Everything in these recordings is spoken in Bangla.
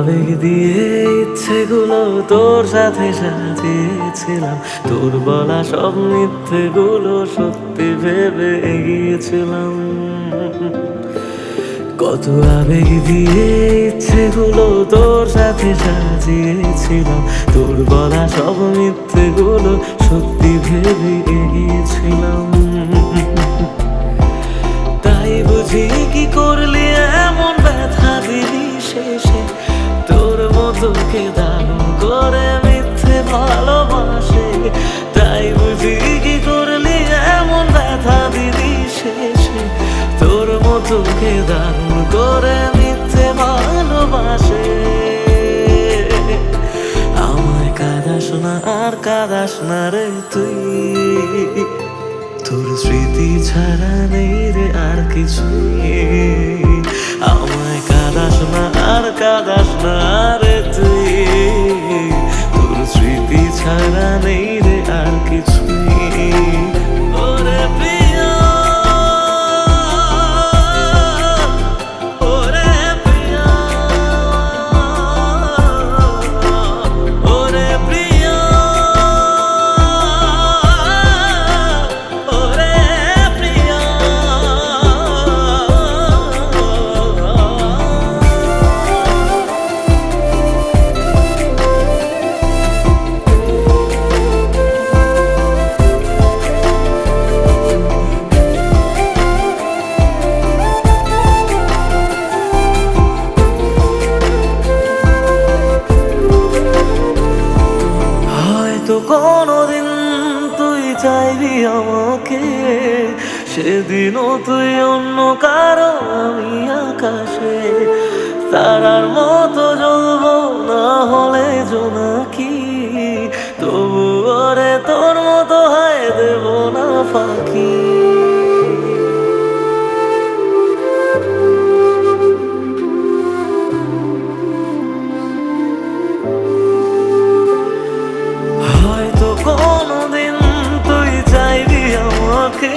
আবেগ দিয়ে ইচ্ছেগুলো তোর সাথে সাজিয়েছিলাম, তোর বলা সব মিথ্যেগুলো সত্যি ভেবে এগিয়েছিলাম। কত আবেগ দিয়ে ইচ্ছেগুলো তোর সাথে সাজিয়েছিলাম, তোর বলা সব মিথ্যেগুলো সত্যি ভেবে এগিয়েছিলাম। তাই বুঝি কি করলি এমন ব্যথা দিলি শেষে, তোর মতো কে দারুণ করে মিথ্যে ভালোবাসে। তাই বুঝি কি করলি এমন ব্যথা দিলি শেষে, তোর মতো কে দারুণ করে মিথ্যে ভালোবাসে। আমায় কাঁদাস না আর কাঁদাস না রে তুই, তোর স্মৃতি ছাড়া নেই রে আর কিছুই। আমায় কাঁদাস না আর কাঁদাস না রে তুই, তোর স্মৃতি ছাড়া নেই রে আর কিছুই। ওরে প্রিয়া, ওরে প্রিয়া, ওরে প্রিয়া, ওরে প্রিয়া। হয়তো কোনোদিন তুই চাইবি আমাকে, সেদিনও তুই অন্য কারো আমি আকাশে। তারার মতো জ্বলবো না হলে জোনাকি, তবু ওরে তোর মতো হয় দেব না ফাঁকি। হয়তো কোনোদিন তুই চাইবি আমাকে,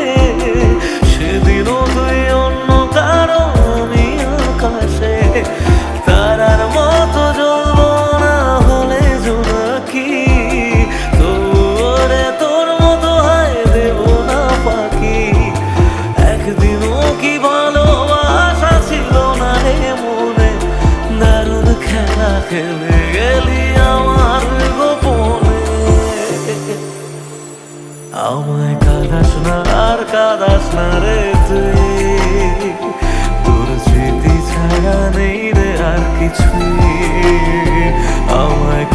সেদিনও তুই অন্য কারো আমি আকাশে। তারার মতো জ্বলবো না হলে জোনাকি, তবু ওরে তোর মতো হয় দেব না ফাঁকি। একদিনও কি ভালোবাসা ছিল না রে মনে, দারুণ খেলা খেলে গেলি আমার গোপনে। আমায় কাঁদাস না আর কাঁদাস না রে তুই, তোর স্মৃতি ছাড়া নেই রে আর কিছুই। আমায়